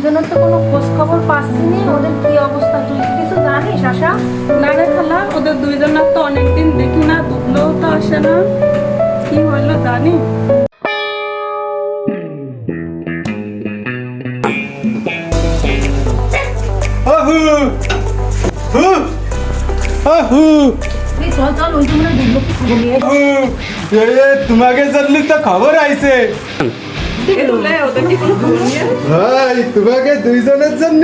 দুইজনের তো কোনো খোঁজ খবর পাচ্ছি না, ওদের কি অবস্থা তুই কি কিছু জানিস আশা? না রে খালা, ওদের দুইজনের তো অনেকদিন দেখি না, দুধলেও তো আসে না, কি হইলো জানি। চল চল ওই জন্য দুধলো কি খবর নিয়ে তোমাকে জানলি তো খবর আইছে ওদের কি কোনো খবর নিয়ে? ভাই তোমাকে দুইজনের জন্য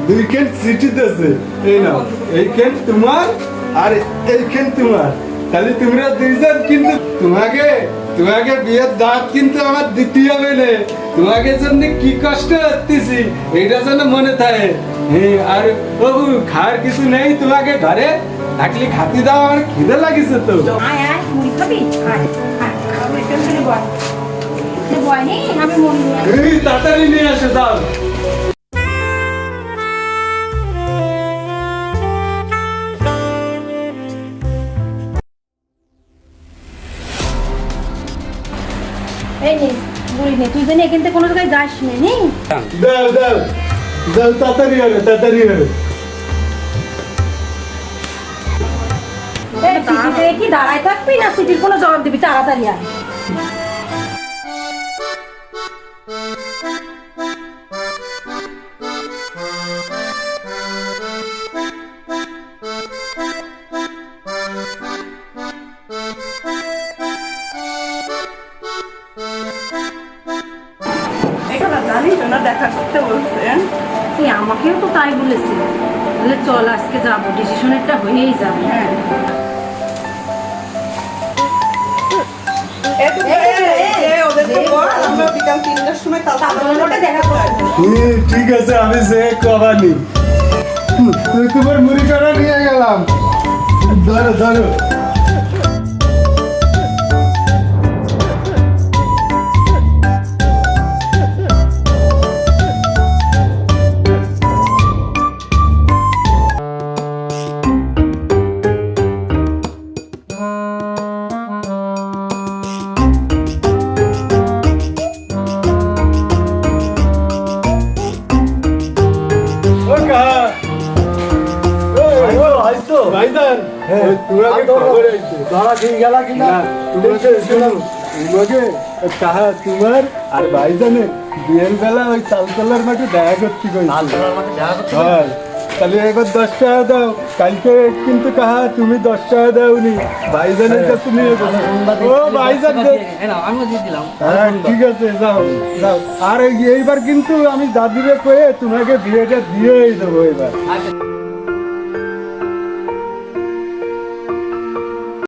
দুইখান চিঠি দিয়েছে। এই নাও, এইখান তোমার আর এইখান তোমার। তাহলে তোমরা দুইজন কিন্তু তোমাকে তোমাকে বিয়ের দাঁত কিন্তু আমার দিতে হবে না। তোমাকে জন্য কি কষ্ট হতেছি এইটা যেন মনে থাকে। হ্যাঁ, আর বাবু খাওয়ার কিছু নেই তোমাকে ঘরে থাকলে খাতি দাও, আমার খিদে লাগিছে তো। আয় আয় মুড়ি খাবি? আয় আয় খাবো এটা ছেলে বয় বয় নেই আমি মুড়ি নিয়ে এই তাড়াতাড়ি নিয়ে আসো যাও। এই নে মুড়ি নে, তুই জানি এখান থেকে কোনো জায়গায় যাস না নি। দাও দাও দাও, তাড়াতাড়ি হবে তাড়াতাড়ি হবে। এই সিটিতে কি দাঁড়ায় থাকবি না সিটির কোনো জবাব দিবি? তাড়াতাড়ি আয়। এখানে জানিস না দেখা করতে বলছেন। তুই আমাকেও তো তাই বলেছিল, বলে চল আজকে যাবো, ডিসিশনেরটা হয়েই যাবে। হ্যাঁ ঠিক আছে, আমি যে কবানি তোমার মুড়ি করা নিয়ে গেলাম। ধরো ধরো। ভাইজান, তোমাকে খবর আইছে। তাহা তোমার আর ভাইজানের বিয়ের বেলা ওই তালতলার মাঠে দেখা করতে কইছে। হ্যাঁ, তাহলে একবার 10 টাকা দাও। কালকে কিন্তু কাহা তুমি 10 টাকা দাওনি, ভাইজানের কাছে নিয়ে যাও। ও ভাইজান হ্যাঁ ঠিক আছে, যাও যাও। আর এইবার কিন্তু আমি দাদুরে কয়ে তোমাকে বিয়েটা দিয়েই দেবো এবার।